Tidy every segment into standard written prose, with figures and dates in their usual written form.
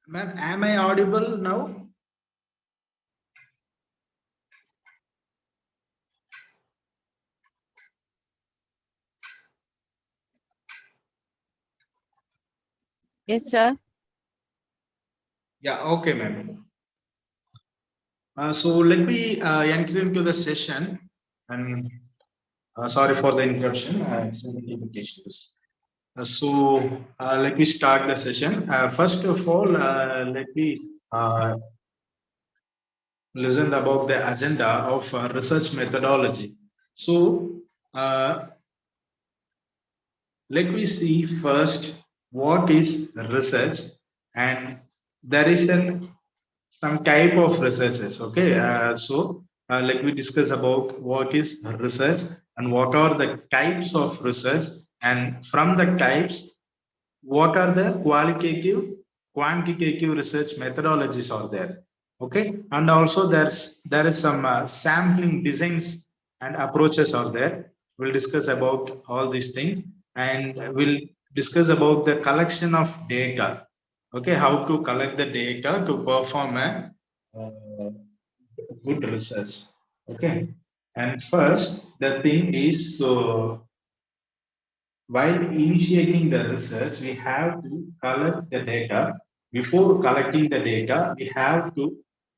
Ma'am, am I audible now? Yes, sir. Yeah, okay, ma'am. So let me enter into the session, and sorry for the interruption. Some technical issues. Let me start the session. First of all, let me uh, listen about the agenda of research methodology. So uh, let me see first what is research, and there is some type of researches. Okay, let me discuss about what is research and what are the types of research, and from the types, what are the qualitative, quantitative research methodologies are there. Okay, and also there is some sampling designs and approaches are there. We'll discuss about all these things, and we'll discuss about the collection of data. Okay, how to collect the data to perform a good research. Okay, and first the thing is, so while initiating the research, we have to collect the data. Before collecting the data,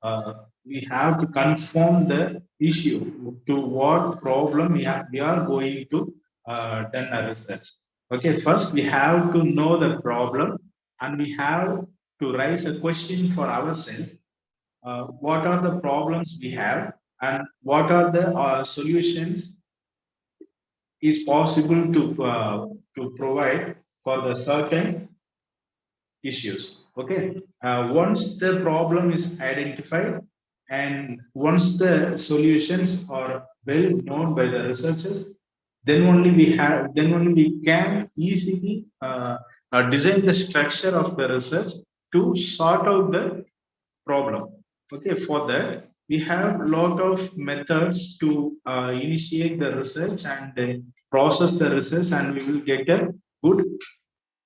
uh, we have to confirm the issue to what problem we are going to done a research. Okay, first we have to know the problem, and we have to raise a question for ourselves. What are the problems we have, and what are the solutions is possible to provide for the certain issues. Okay, once the problem is identified and once the solutions are well known by the researchers, then only we can easily design the structure of the research to sort out the problem. Okay, for that we have a lot of methods to initiate the research and process the research, and we will get a good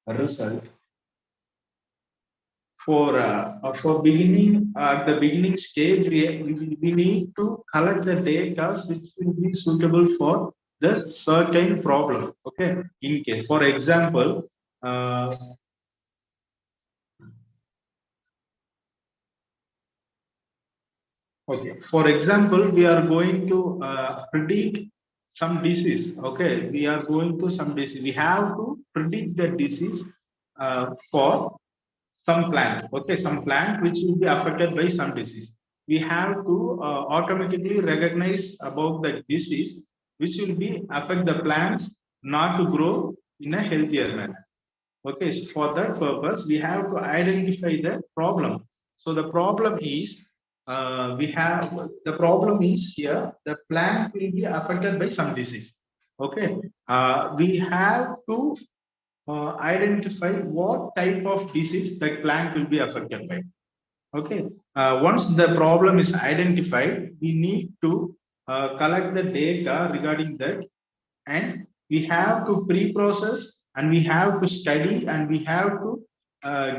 result. For beginning, at the beginning stage, we need to collect the data which will be suitable for the certain problem. Okay, in case, for example, uh, okay, for example, we are going to predict some disease. Okay, we are going to some disease. We have to predict the disease for some plant. Okay, some plant which will be affected by some disease. We have to automatically recognize about the disease which will be affect the plants not to grow in a healthier manner. Okay, so for that purpose, we have to identify the problem. So the problem is, the problem is here, the plant will be affected by some disease. Okay, we have to identify what type of disease that plant will be affected by. Okay, once the problem is identified, we need to collect the data regarding that, and we have to pre-process, and we have to study, and we have to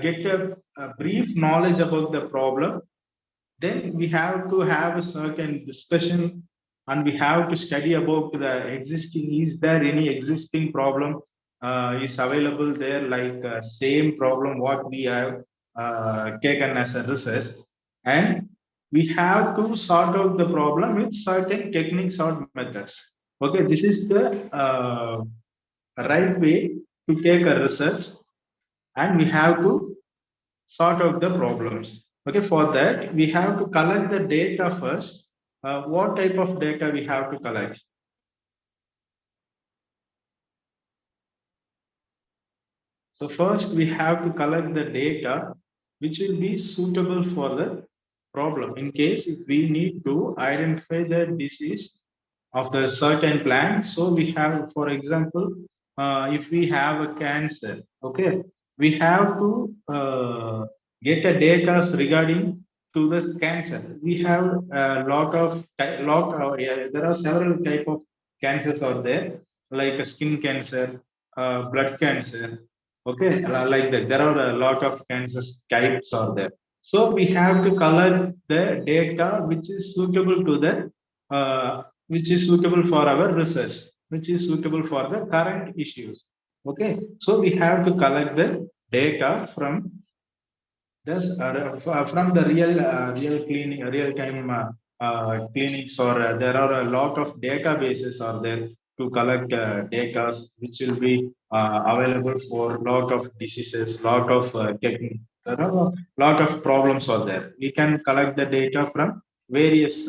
get a brief knowledge about the problem. Then we have to have a certain discussion, and we have to study about the existing, is there any existing problem is available there, like same problem what we have taken as a research, and we have to sort out the problem with certain techniques or methods. Okay, this is the right way to take a research, and we have to sort out the problems. Okay, for that we have to collect the data first. What type of data we have to collect? So first we have to collect the data which will be suitable for the problem. In case if we need to identify the disease of the certain plant, so we have, for example, if we have a cancer, okay, we have to get a data regarding to the cancer. We have a yeah, there are several type of cancers out there, like a skin cancer, blood cancer, Okay, like that. There are a lot of cancer types are there. So we have to collect the data which is suitable to the which is suitable for our research, which is suitable for the current issues. Okay, so we have to collect the data from this from the real time clinics, or there are a lot of databases are there to collect data which will be available for lot of diseases, lot of technique. There are a lot of problems are there. We can collect the data from various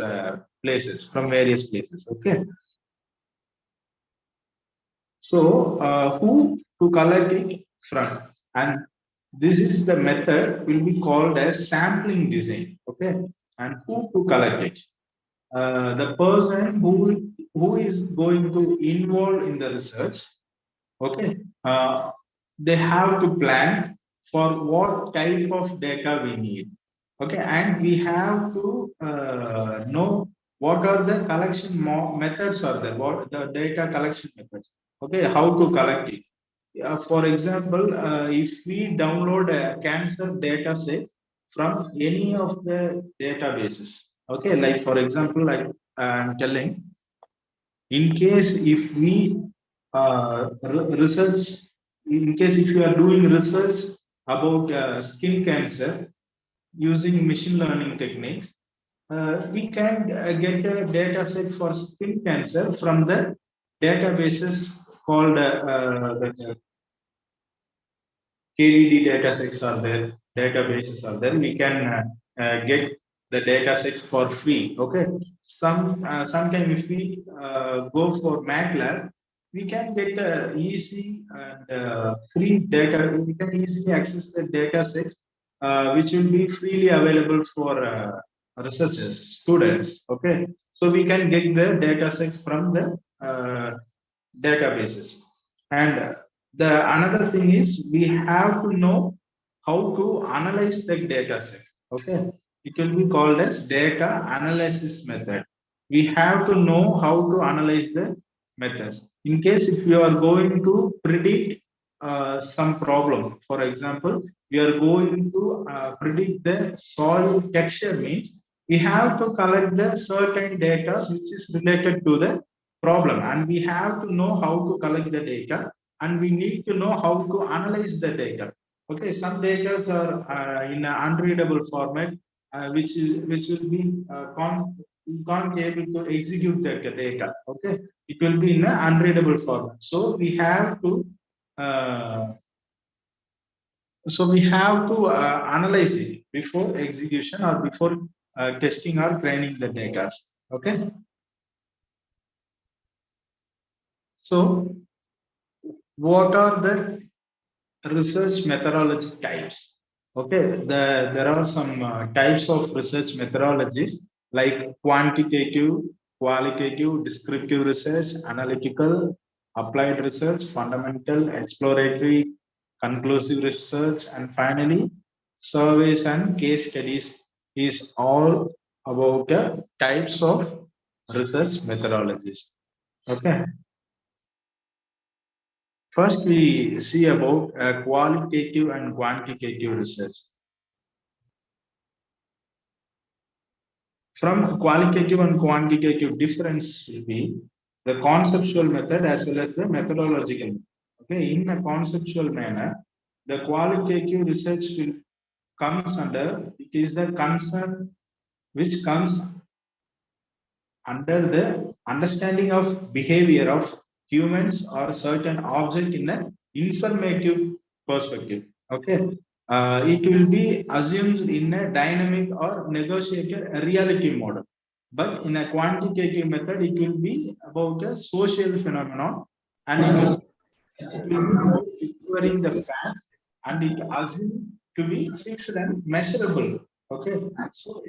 places. Okay, so who to collect it from, and this is the method will be called as sampling design. Okay, and who to collect it? The person who is going to involve in the research. Okay, they have to plan for what type of data we need. Okay, and we have to know what are the collection methods are there, what the data collection methods. Okay, how to collect it. For example, if we download a cancer data set from any of the databases, okay, like for example, like I'm telling, in case if we research, in case if you are doing research about skin cancer using machine learning techniques, we can get a data set for skin cancer from the databases called the KDD datasets are there, databases are there. We can get the datasets for free. Okay. Sometime if we go for MATLAB, we can get easy and free data. We can easily access the datasets which will be freely available for researchers, students. Okay. So we can get the datasets from the databases. And the another thing is we have to know how to analyze the data set. Okay, it will be called as data analysis method. We have to know how to analyze the methods. In case if you are going to predict some problem, for example, we are going to predict the soil texture, means we have to collect the certain data which is related to the problem, and we have to know how to collect the data, and we need to know how to analyze the data. Okay, some data are in an unreadable format, which will be you can't be able to execute the data. Okay, it will be in an unreadable format, so we have to uh, analyze it before execution or before testing or training the data. Okay, so what are the research methodology types? Okay, there are some types of research methodologies like quantitative, qualitative, descriptive research, analytical, applied research, fundamental, exploratory, conclusive research, and finally, surveys and case studies is all about the types of research methodologies. Okay. First, we see about qualitative and quantitative research. From qualitative and quantitative difference will be the conceptual method as well as the methodological method. Okay, in a conceptual manner, the qualitative research will comes under, it is the concern which comes under the understanding of behavior of humans or certain object in an informative perspective. Okay, it will be assumed in a dynamic or negotiated reality model, but in a quantitative method it will be about a social phenomenon, and it will be referring the facts, and it assumed to be fixed and measurable. Okay, so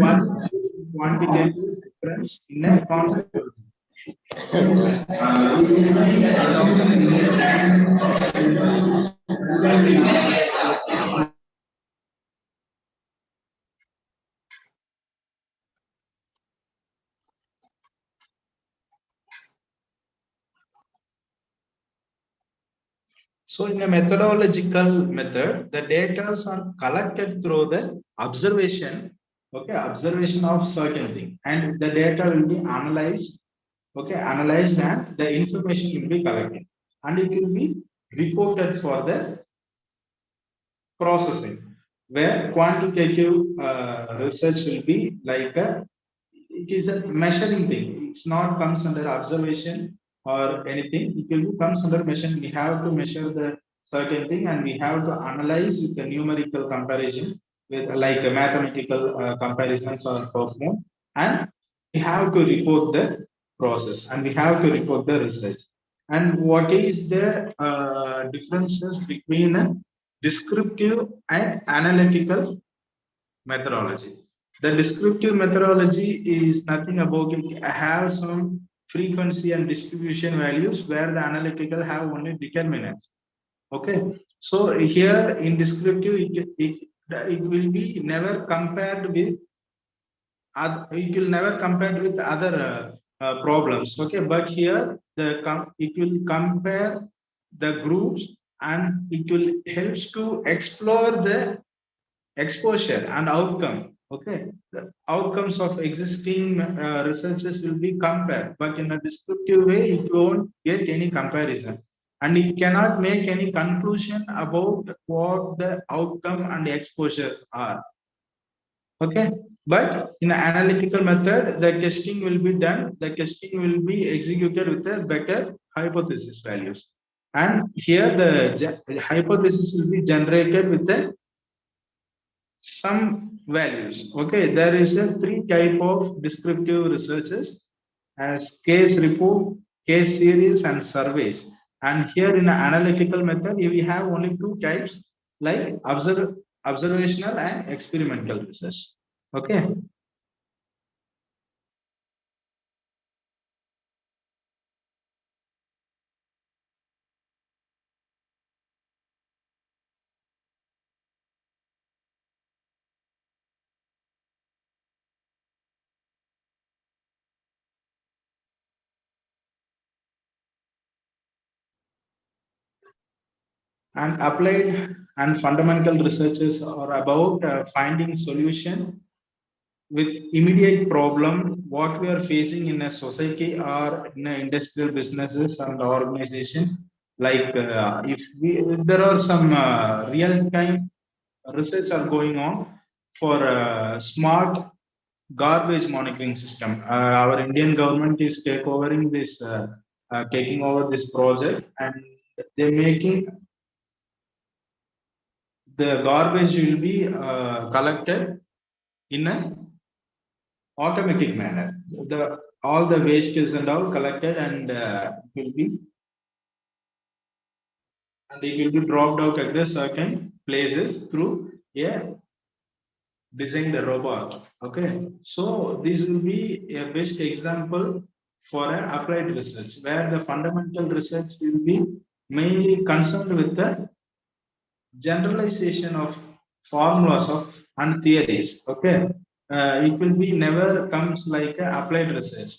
one quantitative difference in a concept. So in a methodological method, the data are collected through the observation, okay, observation of certain thing, and the data will be analyzed, okay, analyzed, and the information will be collected, and it will be reported for the processing, where quantitative research will be like it is a measuring thing. It's not comes under observation or anything. It will comes under measuring. We have to measure the certain thing, and we have to analyze with the numerical comparison with like a mathematical comparisons are performed, and we have to report the process, and we have to report the research. And what is the differences between a descriptive and analytical methodology? The descriptive methodology is nothing about it. I have some frequency and distribution values, where the analytical have only determinants. Okay, so here in descriptive, it will be never compared with it will never compare with other problems. Okay, but here it will compare the groups, and it will helps to explore the exposure and outcome. Okay, the outcomes of existing researches will be compared, but in a descriptive way it won't get any comparison, and it cannot make any conclusion about what the outcome and exposures are. Okay, but in an analytical method, the testing will be done, the testing will be executed with a better hypothesis values, and here the hypothesis will be generated with a some values. Okay, there is a three type of descriptive researches as case report, case series, and surveys. And here in an analytical method, we have only two types, like observational and experimental research. Okay. And applied and fundamental researches are about finding solution with immediate problem what we are facing in a society or in a industrial businesses and organizations. Like if we there are some real time research are going on for smart garbage monitoring system. Our Indian government is taking over this project, and they're making the garbage will be collected in a automatic manner. The all the wastes and all collected, and it will be dropped out at the certain places through a designed robot. Okay, so this will be a best example for an applied research, where the fundamental research will be mainly concerned with the generalization of formulas of and theories. Okay, it will be never comes like a applied research.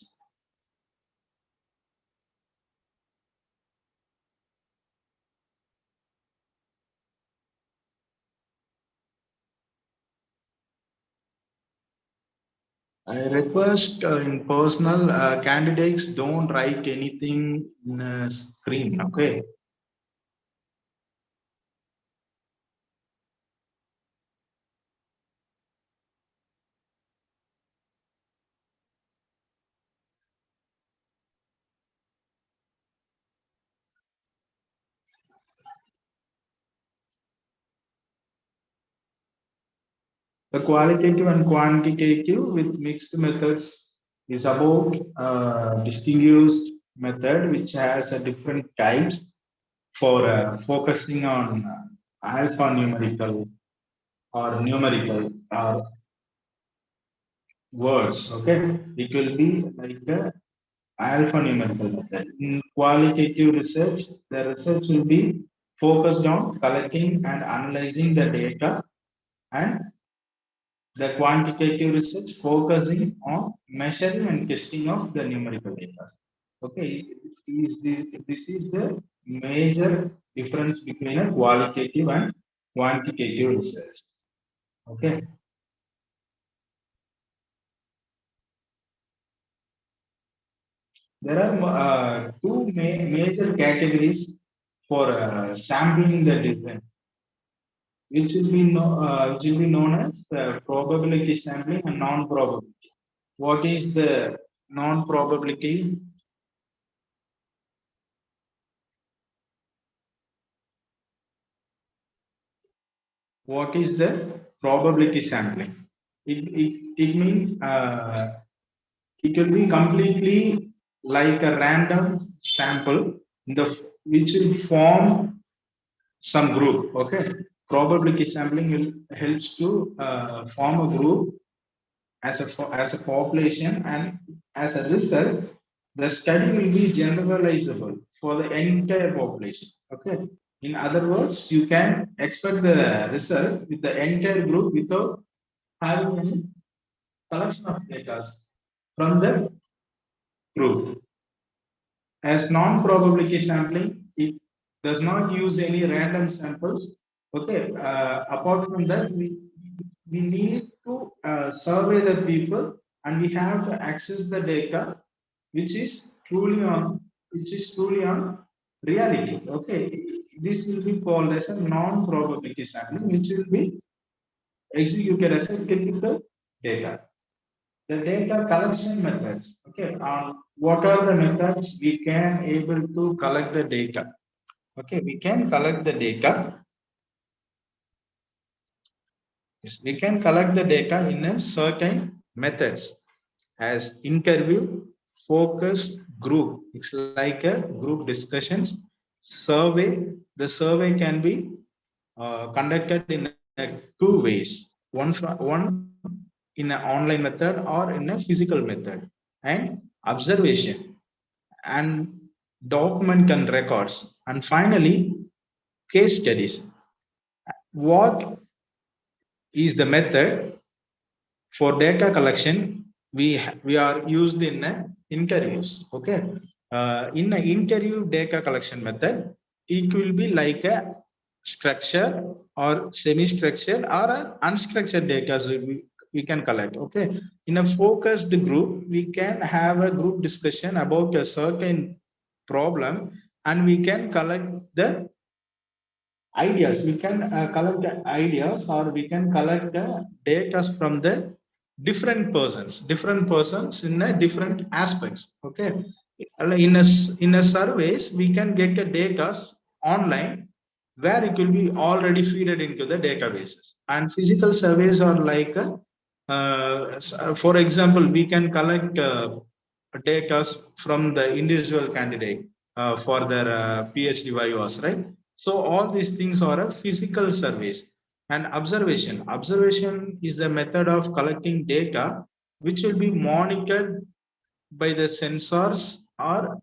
I request in personal candidates don't write anything in a screen. Okay. The qualitative and quantitative with mixed methods is about distinguished method which has a different types for focusing on alphanumerical or numerical words. Okay, it will be like a alphanumerical method. In qualitative research, the research will be focused on collecting and analyzing the data, and the quantitative research focusing on measuring and testing of the numerical data. Okay, this is the major difference between a qualitative and quantitative research. Okay. There are two major categories for sampling the difference, which will be known as probability sampling and non-probability. What is the non-probability? What is the probability sampling? It means it will be completely like a random sample which will form some group. Okay, probability sampling will helps to form a group as a population, and as a result the study will be generalizable for the entire population. Okay, in other words, you can expect the result with the entire group without having any collection of data from the group. As non-probability sampling, it does not use any random samples. Okay, apart from that, we need to survey the people, and we have to access the data which is truly on reality. Okay, this will be called as a non-probability sampling, which will be executed as a typical data. The data collection methods. Okay, what are the methods we can able to collect the data? Okay, we can collect the data. Yes, we can collect the data in a certain methods as interview, focus group. It's like a group discussions, survey. The survey can be conducted in two ways. One in an online method or in a physical method, and observation and document and records, and finally case studies. What is the method for data collection? We are used in interviews. Okay, in an interview data collection method, it will be like a structure or semi-structured or an unstructured data we can collect. Okay, in a focused group, we can have a group discussion about a certain problem, and we can collect the ideas. We can collect the ideas, or we can collect the data from the different persons in a different aspects. Okay, in a surveys, we can get the data online, where it will be already feeded into the databases. And physical surveys are like for example, we can collect data from the individual candidate for their PhD vivas, right? So all these things are a physical surveys. And observation. Observation is the method of collecting data which will be monitored by the sensors or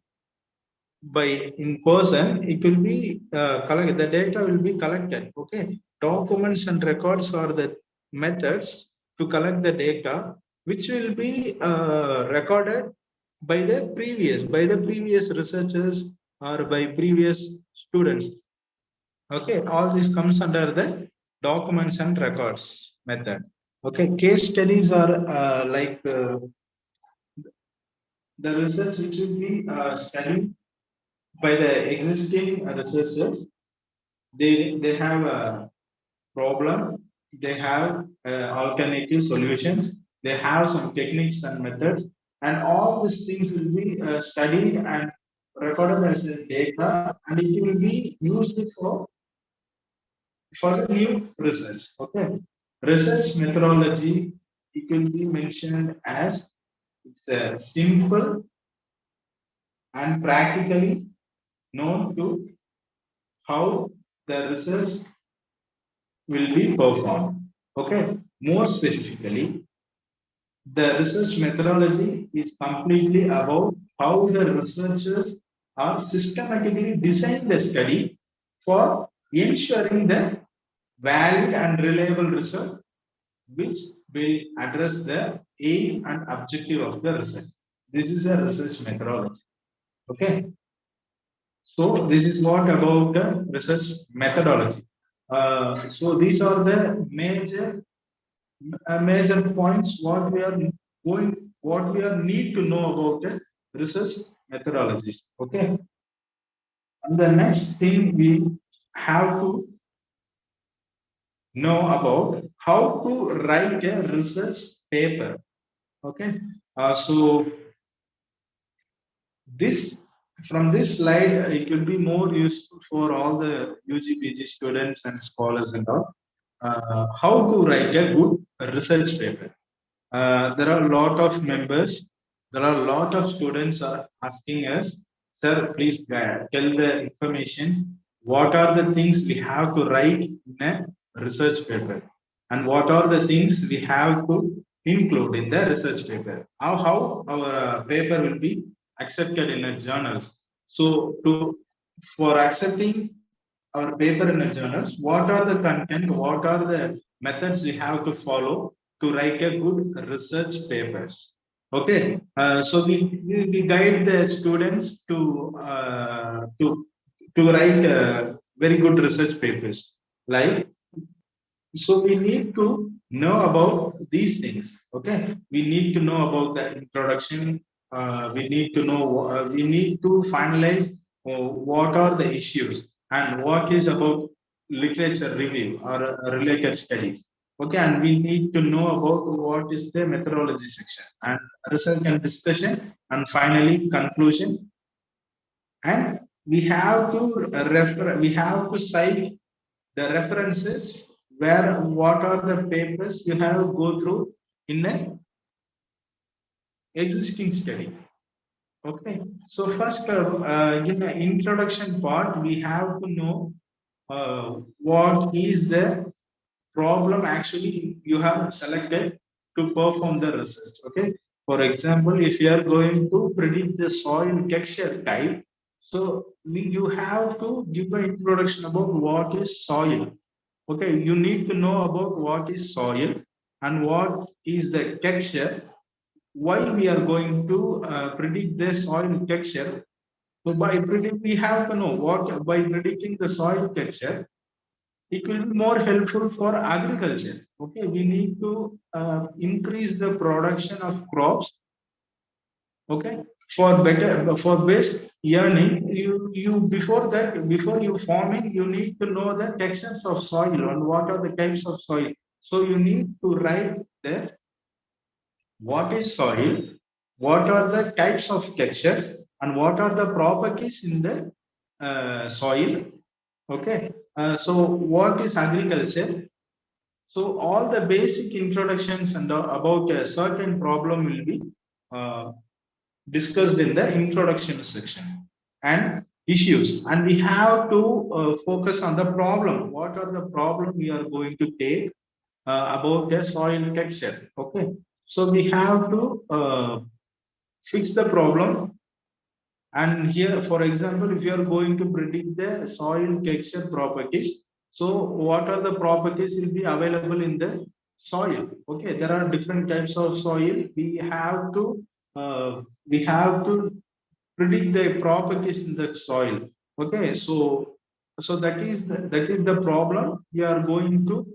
by in person. It will be collected. The data will be collected. Okay, documents and records are the methods to collect the data, which will be recorded by the previous researchers or by previous students. Okay, all this comes under the documents and records method. Okay, case studies are like the research which will be studied by the existing researchers. They have a problem, they have alternative solutions, they have some techniques and methods, and all these things will be studied and recorded as a data, and it will be used for the new research. Okay, research methodology, it will be mentioned as it's a simple and practically known to how the research will be performed. Okay, more specifically, the research methodology is completely about how the researchers are systematically design the study for ensuring the valid and reliable research which will address the aim and objective of the research. This is a research methodology. Okay. So this is what about the research methodology. So these are the major points what we are need to know about the research methodologies. Okay, and the next thing we have to know about how to write a research paper. Okay, so this from this slide, it will be more useful for all the UG students and scholars and all. How to write a good research paper. There are a lot of members, there are a lot of students are asking us, sir, please tell the information. What are the things we have to write in a research paper? And what are the things we have to include in the research paper? How our paper will be accepted in a journals. So for accepting our paper in a journals, what are the content, what are the methods we have to follow to write a good research papers. Okay, so we guide the students to write very good research papers. Like, so we need to know about these things. Okay, we need to know about the introduction. We need to know. We need to finalize what are the issues and what is about literature review or related studies. Okay, and we need to know about what is the methodology section and research and discussion, and finally conclusion. And we have to refer. We have to cite the references where what are the papers you have to go through in a existing study. Okay, so first in the introduction part we have to know what is the problem actually you have selected to perform the research. Okay, for example, if you are going to predict the soil texture type, so you have to give an introduction about what is soil. Okay, you need to know about what is soil and what is the texture, why we are going to predict the soil texture. So by predict, we have to know what by predicting the soil texture, it will be more helpful for agriculture. Okay, we need to increase the production of crops. Okay, for better for best earning, you before that before you farming, you need to know the textures of soil and what are the types of soil. So you need to write the what is soil, what are the types of textures, and what are the properties in the soil. Okay, so what is agriculture? So all the basic introductions and about a certain problem will be uh, discussed in the introduction section and issues. And we have to focus on the problem. What are the problem we are going to take about the soil texture? Okay, so we have to fix the problem. And here, for example, if you are going to predict the soil texture properties, so what are the properties will be available in the soil? Okay, there are different types of soil. We have to predict the properties in the soil. Okay, so that is the problem we are going to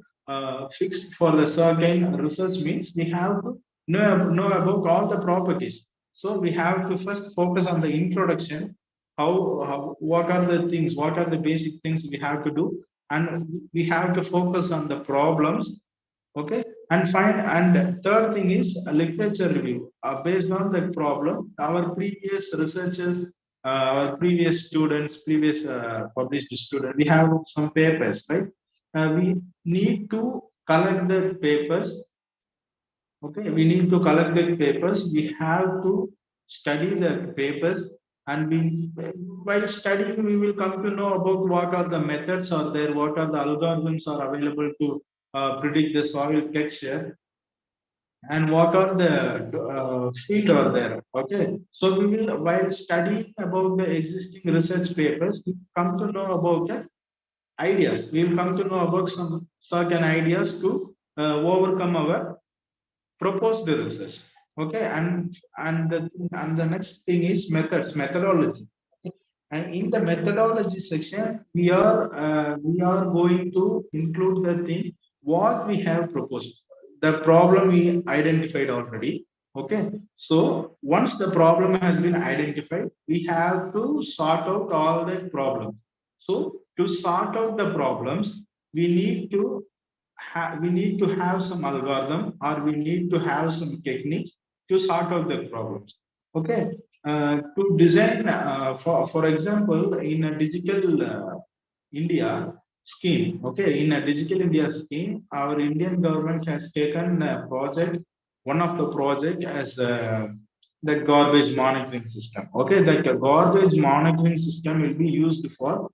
fix for the certain research. Means we have to know about all the properties. So we have to first focus on the introduction. How what are the things? What are the basic things we have to do? And we have to focus on the problems. Okay, and fine. And third thing is a literature review. Based on the problem, our previous researchers, our previous students, previous published students, we have some papers, right? We need to collect the papers. Okay, we need to collect the papers. We have to study the papers, and while studying, we will come to know about what are the methods are there, what are the algorithms are available to predict the soil texture, and what are the field are there. Okay, so we will while studying about the existing research papers, we come to know about the ideas. We will come to know about some certain ideas to overcome our propose the research. Okay, and the next thing is methodology. And in the methodology section, we are going to include the thing what we have proposed, the problem we identified already. Okay, so once the problem has been identified, we have to sort out all the problems. So to sort out the problems, we need to have some algorithm, or we need to have some techniques to sort out the problems. Okay, to design, for example, in a digital India scheme. Okay, in a digital India scheme, our Indian government has taken a project, one of the project as the garbage monitoring system. Okay, that garbage monitoring system will be used for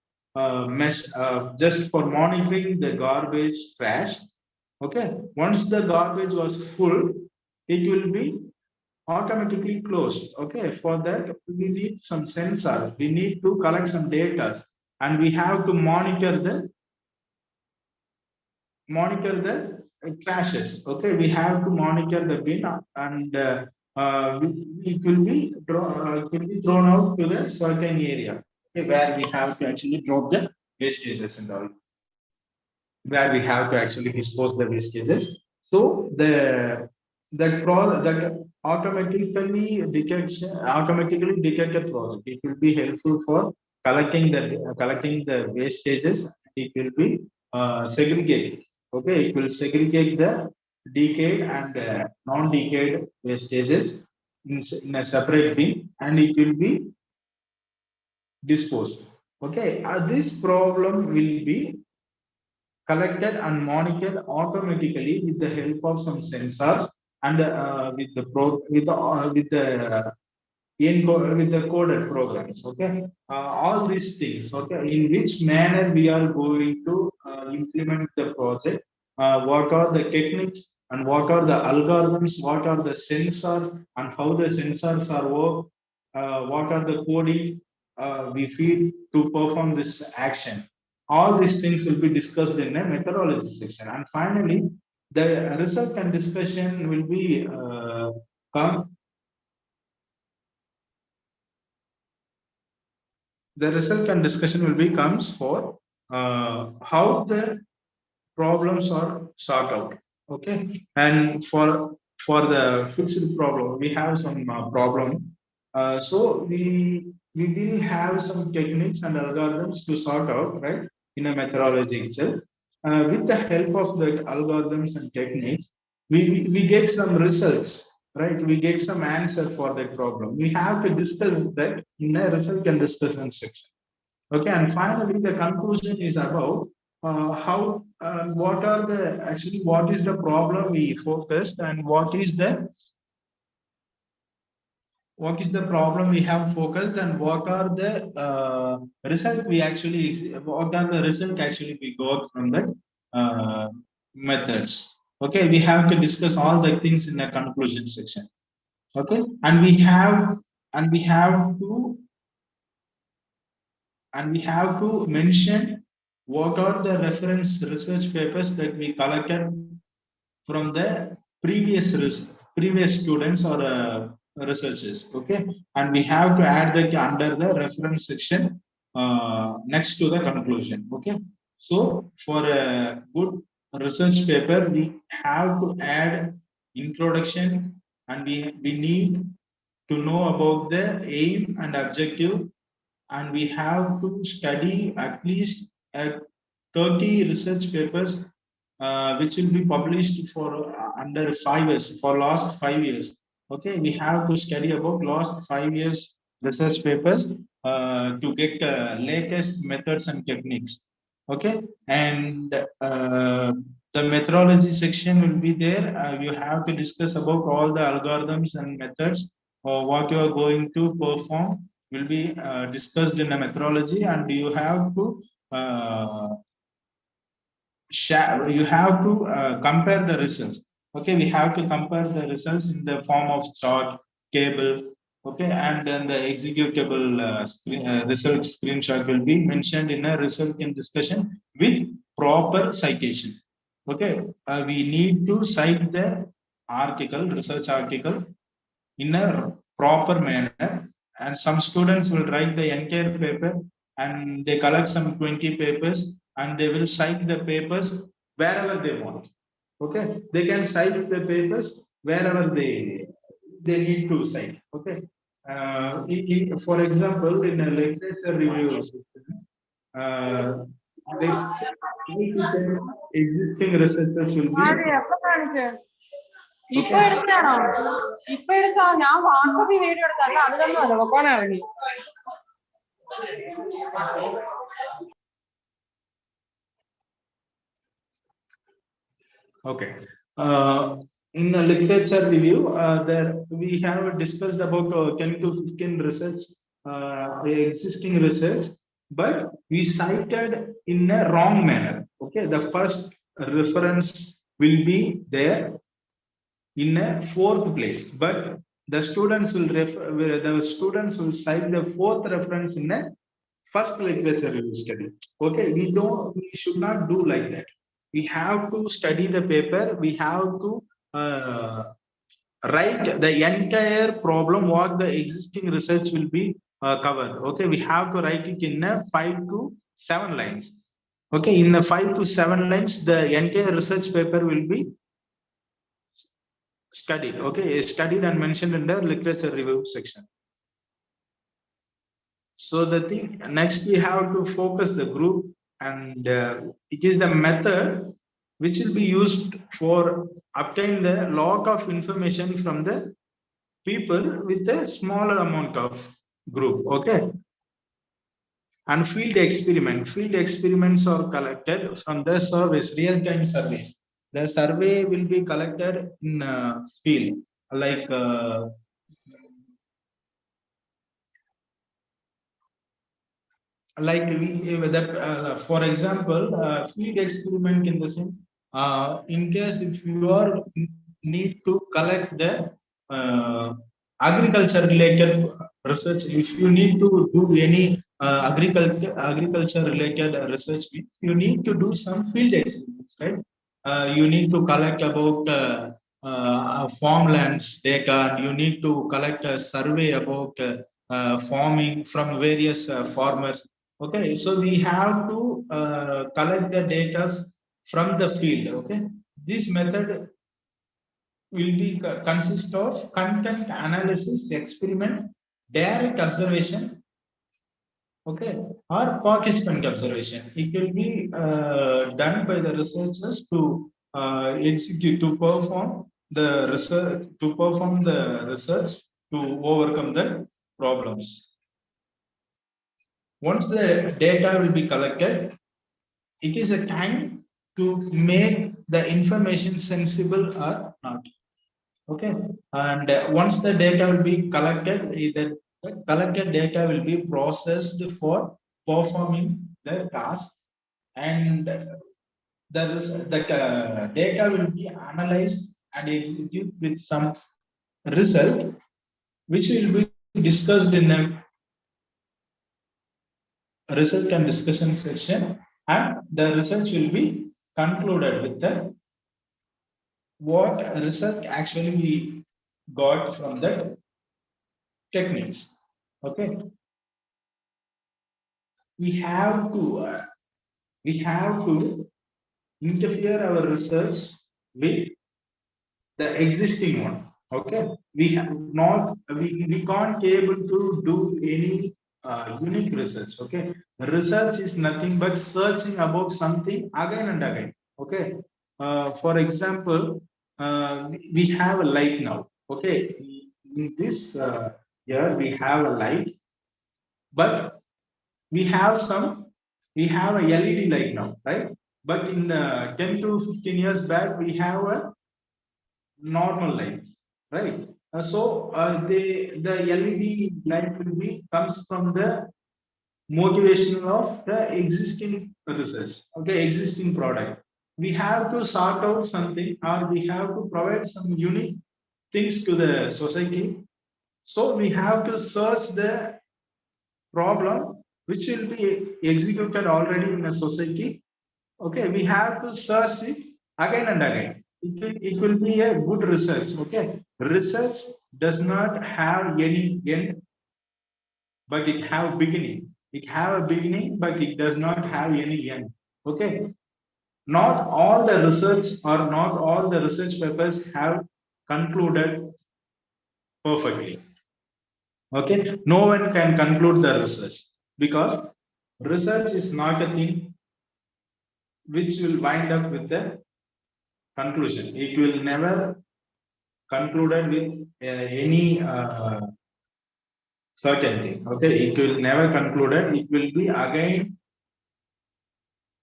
just for monitoring the garbage trash. Okay, once the garbage was full, it will be automatically closed. Okay, for that we need some sensors, we need to collect some data, and we have to monitor the crashes. Okay, we have to monitor the bin, and it will be thrown out to the certain area. Okay, where we have to actually drop the wastages and all, where we have to actually dispose the wastages. So that automatically detected project. It will be helpful for collecting the wastages. It will be segregated. Okay, it will segregate the decayed and non-decayed wastages in a separate bin, and it will be disposed. Okay, this problem will be collected and monitored automatically with the help of some sensors, and with the with the coded programs. Okay, all these things. Okay, in which manner we are going to implement the project, what are the techniques and what are the algorithms, what are the sensors and how the sensors are work, what are the coding we feed to perform this action. All these things will be discussed in a methodology section. And finally, the result and discussion will be come. The result and discussion will be comes for how the problems are sought out. Okay, and for the fixed problem, we have some problem. So we will have some techniques and algorithms to sort out, right, in a methodology itself. With the help of the algorithms and techniques, we get some results, right? We get some answer for that problem. We have to discuss that in a result and discussion section. Okay, and finally, the conclusion is about how what are the actually what is the problem we focused, and what is the problem we have focused, and what are the result we actually what are the result actually we got from that methods. Okay, we have to discuss all the things in the conclusion section. Okay, and we have to mention what are the reference research papers that we collected from the previous students or researchers. Okay, and we have to add that under the reference section next to the conclusion. Okay, so for a good research paper, we have to add introduction, and we need to know about the aim and objective, and we have to study at least 30 research papers which will be published for under 5 years, for last 5 years. Okay, we have to study about last 5 years research papers to get latest methods and techniques. Okay, and the methodology section will be there. You have to discuss about all the algorithms and methods, or what you are going to perform will be discussed in a methodology, and you have to compare the results. Okay, we have to compare the results in the form of chart, table. Okay, and then the executable result screenshot will be mentioned in a result in discussion with proper citation. Okay, we need to cite the research article in a proper manner, and some students will write the entire paper and they collect some 20 papers and they will cite the papers wherever they want. Okay, they can cite the papers wherever they need to cite. Okay, for example, in a literature review system, this existing researchers will be. ഇപ്പൊ എടുത്താണോ ഇപ്പൊ എടുത്താ ഞാൻ വാട്സപ്പിൽ video എടുത്തല്ല അത് തന്നെ അല്ല വെക്കോണ ഇറങ്ങി Okay. In the literature review, there we have discussed about 10 to 15 research, existing research, but we cited in a wrong manner. Okay, the first reference will be there in a fourth place, but the students will cite the fourth reference in a first literature review study. Okay, we should not do like that. We have to study the paper. We have to write the entire problem what the existing research will be covered. Okay, we have to write it in a 5 to 7 lines. Okay, in the 5 to 7 lines, the entire research paper will be studied. Okay, studied and mentioned in the literature review section. So the thing next, we have to focus the group, and it is the method which will be used for obtain the log of information from the people with a smaller amount of group. Okay, and field experiments are collected from the surveys, real-time surveys. The survey will be collected in field, like for example, field experiment in the sense, in case if you are need to collect the agriculture related research, if you need to do any agriculture related research, you need to do some field experiments, right? You need to collect about farmlands data, and you need to collect a survey about farming from various farmers. Okay, so we have to collect the data from the field. Okay, this method will be consist of content analysis, experiment, direct observation, okay, or participant observation. It will be done by the researchers to execute, to perform the research, to overcome the problems. Once the data will be collected, it is a time to make the information sensible or not. Okay, and once the data will be collected, the collected data will be processed for performing the task, and the data will be analyzed and executed with some result, which will be discussed in a result and discussion section, and the research will be concluded with the what result actually we got from the techniques. Okay, we have to interfere our research with the existing one. Okay, we have not, we can't able to do any unique research. Okay, research is nothing but searching about something again and again. Okay, for example, we have a light now. Okay, in this year we have a light, but we have a LED light now, right? But in 10 to 15 years back, we have a normal light, right? So the LED light will be comes from the motivation of the existing research. Okay, existing product. We have to sort out something, or we have to provide some unique things to the society. So we have to search the problem which will be executed already in a society. Okay, we have to search it again and again. It will be a good research. Okay, research does not have any end. but it have beginning. It have a beginning, but it does not have any end. Okay. Not all the research or not all the research papers have concluded perfectly. Okay. No one can conclude the research because research is not a thing which will wind up with the conclusion. It will never concluded with any certain thing. Okay, it will never concluded. It will be again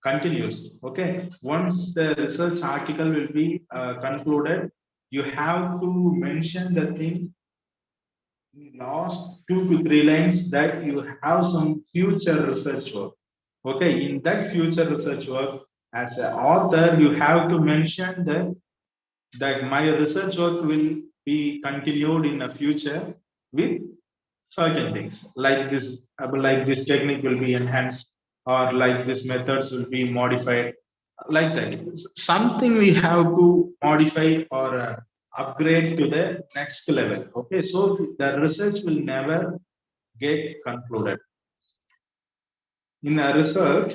continuous. Okay, once the research article will be concluded, you have to mention the thing in last 2 to 3 lines that you have some future research work. Okay, in that future research work, as an author, you have to mention that my research work will be continued in the future with certain things like this technique will be enhanced or like this methods will be modified like that. Something we have to modify or upgrade to the next level. Okay, so the research will never get concluded. In a research,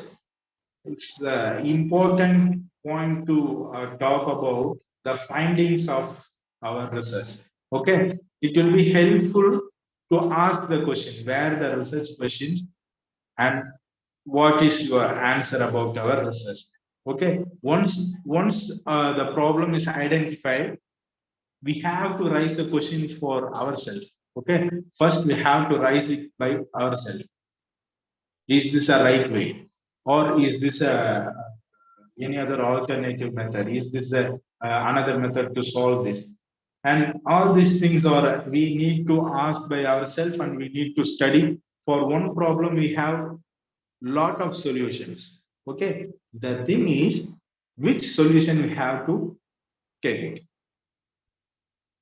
it's important point to talk about the findings of our research. Okay, it will be helpful to ask the question where the research questions and what is your answer about our research. Okay, once the problem is identified, we have to raise a question for ourselves. Okay, first we have to raise it by ourselves. Is this a right way, or is this a any other alternative method? Is this another method to solve this? And all these things are we need to ask by ourselves, and we need to study. For one problem, we have lot of solutions. Okay, the thing is which solution we have to take it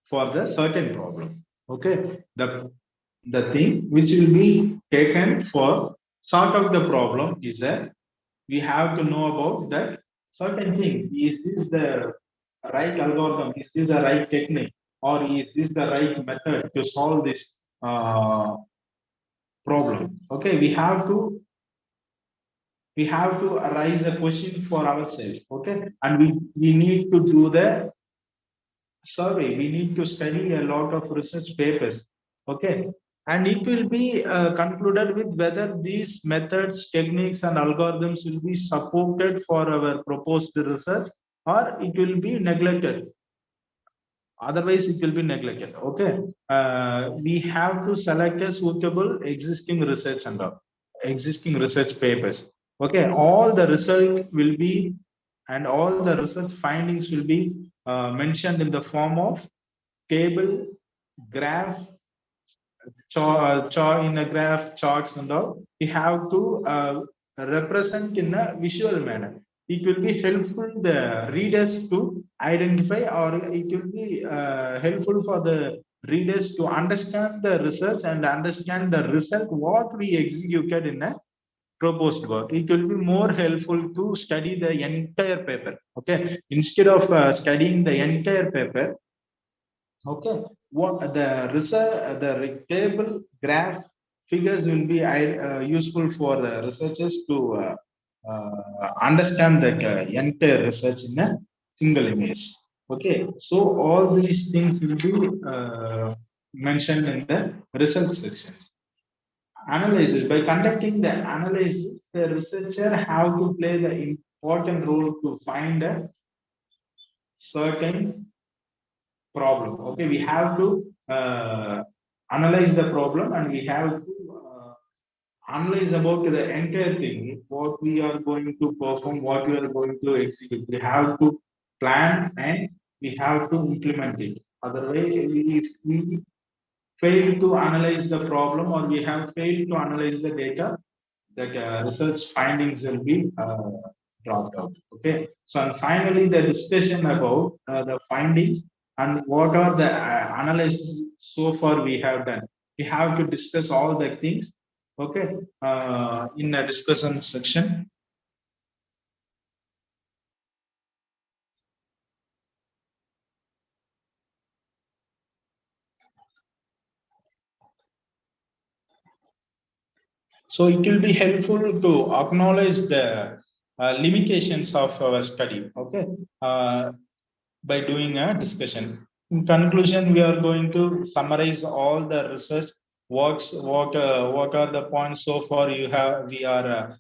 for the certain problem. Okay, the thing which will be taken for sort of the problem is that we have to know about that certain thing. Is this the right algorithm? Is this the right technique? Or is this the right method to solve this problem? Okay, we have to arise a question for ourselves. Okay, and we need to do the survey. We need to study a lot of research papers. Okay, and it will be concluded with whether these methods, techniques, and algorithms will be supported for our proposed research or it will be neglected. Otherwise, it will be neglected. Okay, we have to select a suitable existing research and existing research papers. Okay, all the result will be and all the research findings will be mentioned in the form of table, graph, in a graph, charts, and all. We have to represent in a visual manner. It will be helpful the readers to identify, or it will be helpful for the readers to understand the research and understand the result what we executed in a proposed work. It will be more helpful to study the entire paper. Okay, instead of studying the entire paper. Okay, what the research, the table, graph, figures will be useful for the researchers to understand that entire research in a single image. Okay, so all these things will be mentioned in the result section. Analysis. By conducting the analysis, the researcher have to play the important role to find a certain problem. Okay, we have to analyze the problem and we have to analyze about the entire thing, what we are going to perform, what we are going to execute. We have to plan and we have to implement it. Otherwise, if we fail to analyze the problem or we have failed to analyze the data, that research findings will be dropped out. Okay. So and finally, the discussion about the findings and what are the analysis so far we have done. We have to discuss all the things. Okay. In the discussion section. So it will be helpful to acknowledge the limitations of our study, okay, by doing a discussion. In conclusion, we are going to summarize all the research works, what are the points so far we are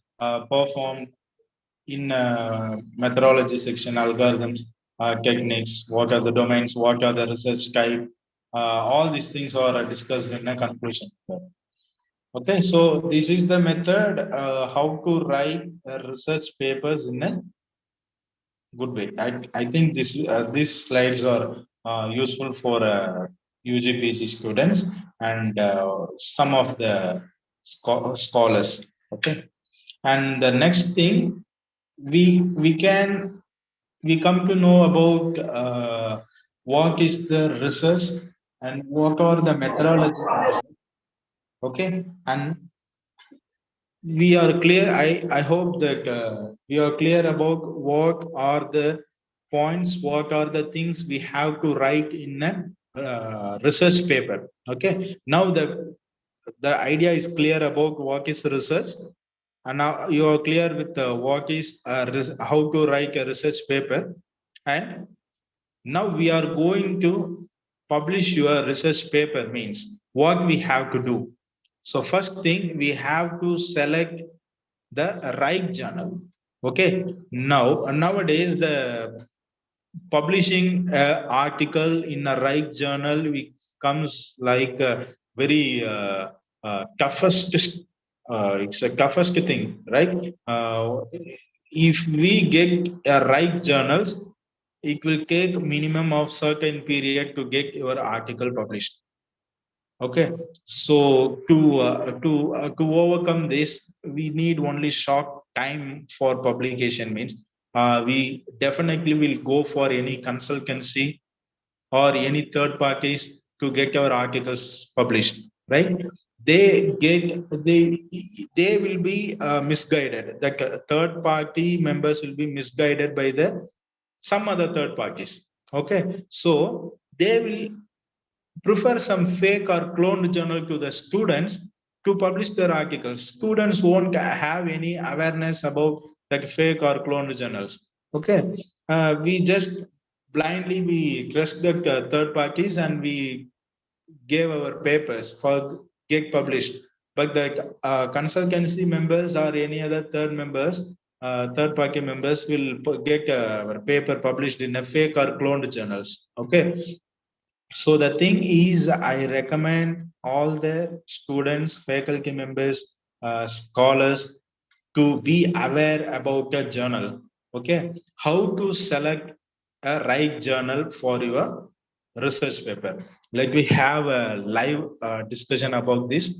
performed in methodology section, algorithms, techniques, what are the domains, what are the research type, all these things are discussed in a conclusion. Okay, so this is the method how to write research papers in a good way. I think these slides are useful for UG PG students and some of the scholars. Okay, and the next thing we come to know about what is the research and what are the methodologies. Okay, and we are clear. I hope that we are clear about what are the points, what are the things we have to write in a research paper. Okay, now the idea is clear about what is research, and now you are clear with what is how to write a research paper, and now we are going to publish your research paper means what we have to do. So first thing, we have to select the right journal. Okay, now nowadays the publishing article in a right journal comes like a very toughest, it's a toughest thing, right? If we get right journals, it will take minimum of certain period to get your article published. Okay, so to overcome this, we need only short time for publication. Means we definitely will go for any consultancy or any third parties to get our articles published. Right? They will be misguided. The third party members will be misguided by the some other third parties. Okay, so they will prefer some fake or cloned journal to the students to publish their articles. Students won't have any awareness about that fake or cloned journals. Okay, we just blindly we trust the third parties and we gave our papers for get published. But the consultancy members or any other third party members will get our paper published in a fake or cloned journals. Okay, so the thing is, I recommend all the students, faculty members, scholars to be aware about the journal. Okay, how to select a right journal for your research paper. Like we have a live discussion about this.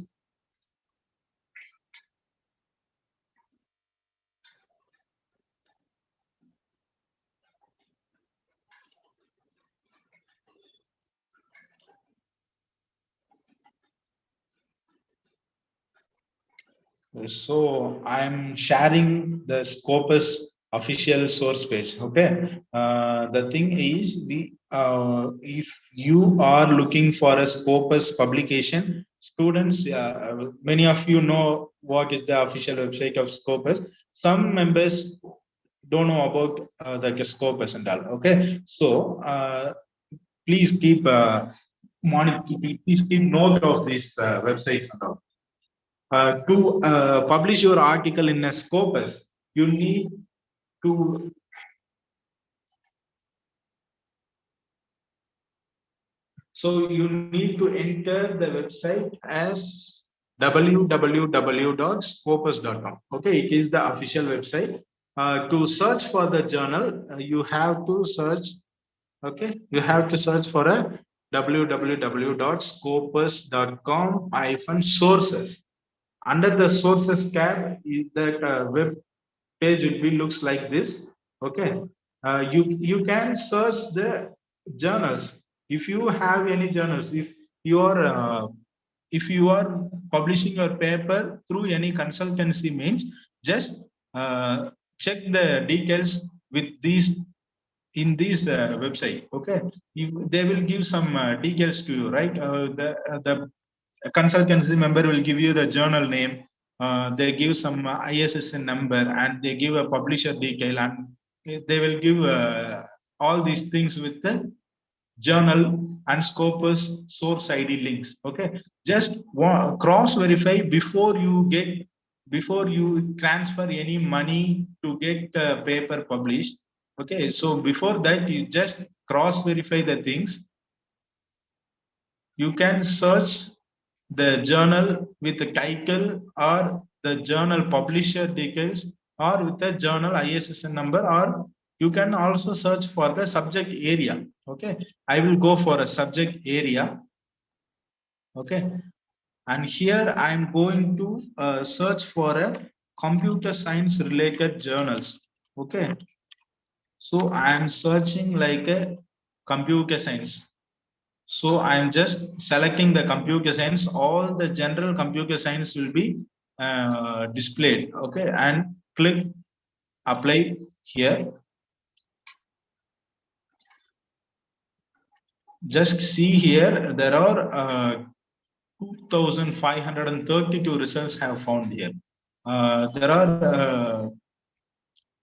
So I'm sharing the Scopus official source page. Okay. The thing is, if you are looking for a Scopus publication, students, many of you know what is the official website of Scopus. Some members don't know about the Scopus and all. Okay. So please keep please keep note of these websites and all. To publish your article in a Scopus, you need to enter the website as www.scopus.com. Okay, it is the official website. To search for the journal, you have to search. Okay, you have to search for a www.scopus.com-sources. Under the sources tab, that web page will be looks like this. Okay, you can search the journals. If you have any journals, if you are publishing your paper through any consultancy means, just check the details with these in this website. Okay, they will give some details to you, right? The consultancy member will give you the journal name, they give some ISSN number, and they give a publisher detail, and they will give all these things with the journal and Scopus source ID links. Okay, just cross verify before you transfer any money to get the paper published. Okay, so before that, you just cross verify the things. You can search the journal with the title or the journal publisher details, or with the journal ISSN number, or you can also search for the subject area. Okay, I will go for a subject area. Okay, and here I am going to search for a computer science related journals. Okay, so I am searching like a computer science. So I am just selecting the computer science. All the general computer science will be displayed. Okay, and click apply here. Just see here, there are 2,532 results have found here. There are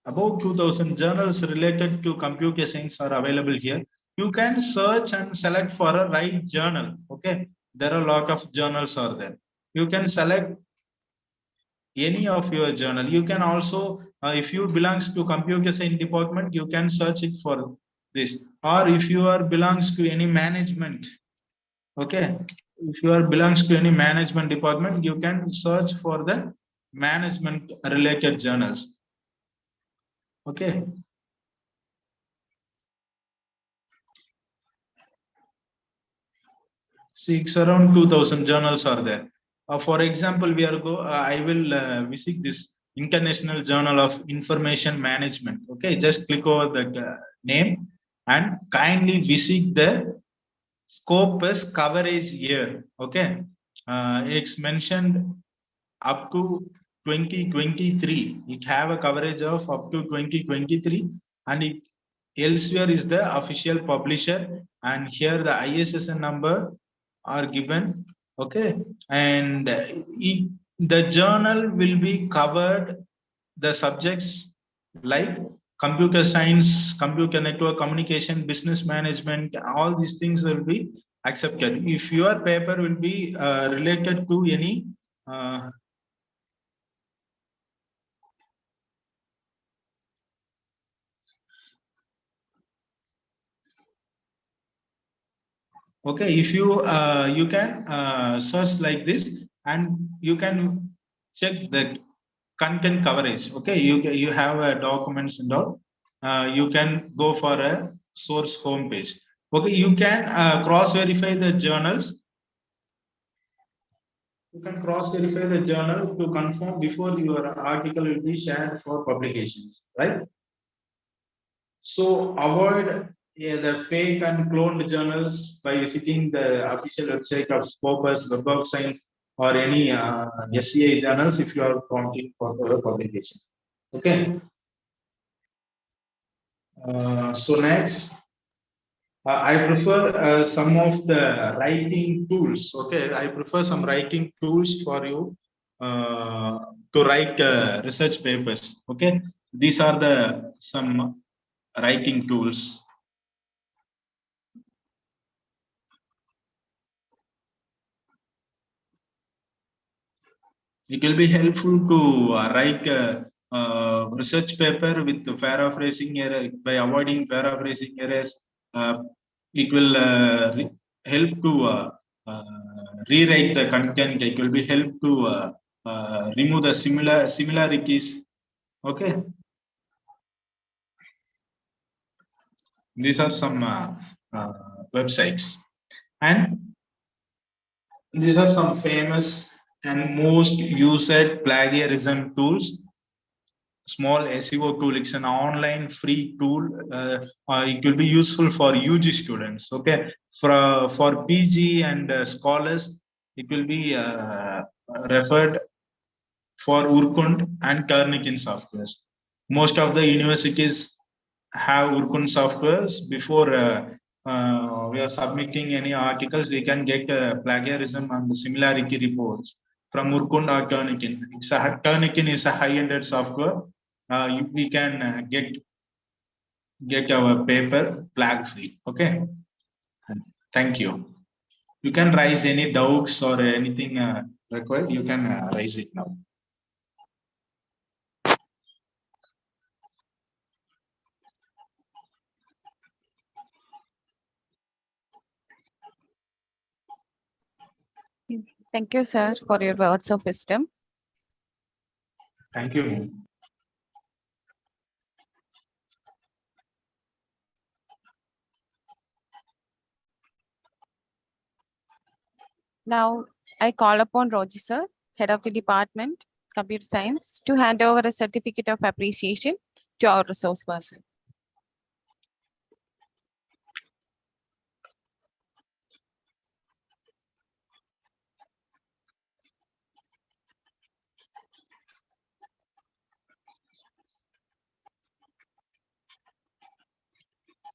about 2,000 journals related to computer science are available here. You can search and select for a right journal. Okay, there are a lot of journals are there. You can select any of your journal. You can also, if you belongs to computer science department, you can search it for this. Or if you are belongs to any management, okay, if you are belongs to any management department, you can search for the management related journals. Okay. See, it's around 2,000 journals are there. For example, I will visit this International Journal of Information Management. Okay, just click over the name and kindly visit the Scopus coverage year. Okay, it's mentioned up to 2023. It have a coverage of up to 2023, and it elsewhere is the official publisher, and here the ISSN number are given. Okay, and the journal will be covered the subjects like computer science, computer network communication, business management. All these things will be accepted. If your paper will be related to any okay, if you can search like this, and you can check the content coverage. Okay, you have documents and all. You can go for a source homepage. Okay, you can cross verify the journals. You can cross verify the journal to confirm before your article will be shared for publications, right? So avoid the fake and cloned journals by visiting the official website of Scopus, Web of Science, or any SCI journals if you are prompting for the publication. Okay. So next, I prefer some of the writing tools. Okay, I prefer some writing tools for you to write research papers. Okay, these are the some writing tools. It will be helpful to write a research paper with paraphrasing error. By avoiding paraphrasing errors, it will help to rewrite the content. It will be help to remove the similarities. Okay, these are some websites, and these are some famous and most used plagiarism tools. Small SEO tool. It's an online free tool. It will be useful for UG students. Okay, for PG and scholars, it will be referred for Urkund and Turnitin softwares. Most of the universities have Urkund softwares. Before we are submitting any articles, we can get plagiarism and similarity reports from Urkund or Turnitin. Turnitin is a high-ended software. We can get our paper flag free. Okay. Thank you. You can raise any doubts or anything required. You can raise it now. Thank you, sir, for your words of wisdom. Thank you. Now, I call upon Roger, sir, Head of the Department, Computer Science, to hand over a certificate of appreciation to our resource person.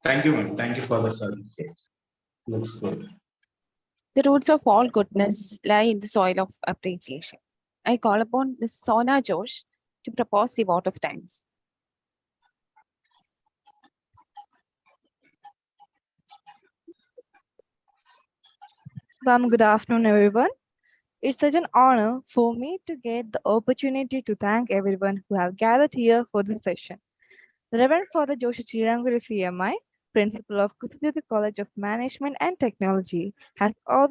Thank you, ma'am. Thank you for the certificate. Looks good. The roots of all goodness lie in the soil of appreciation. I call upon Ms. Sona Josh to propose the vote of thanks. Good afternoon, everyone. It's such an honor for me to get the opportunity to thank everyone who have gathered here for this session. The Reverend Father Joshi Chiranguri CMI, Principal of Kristu College of Management and Technology, has always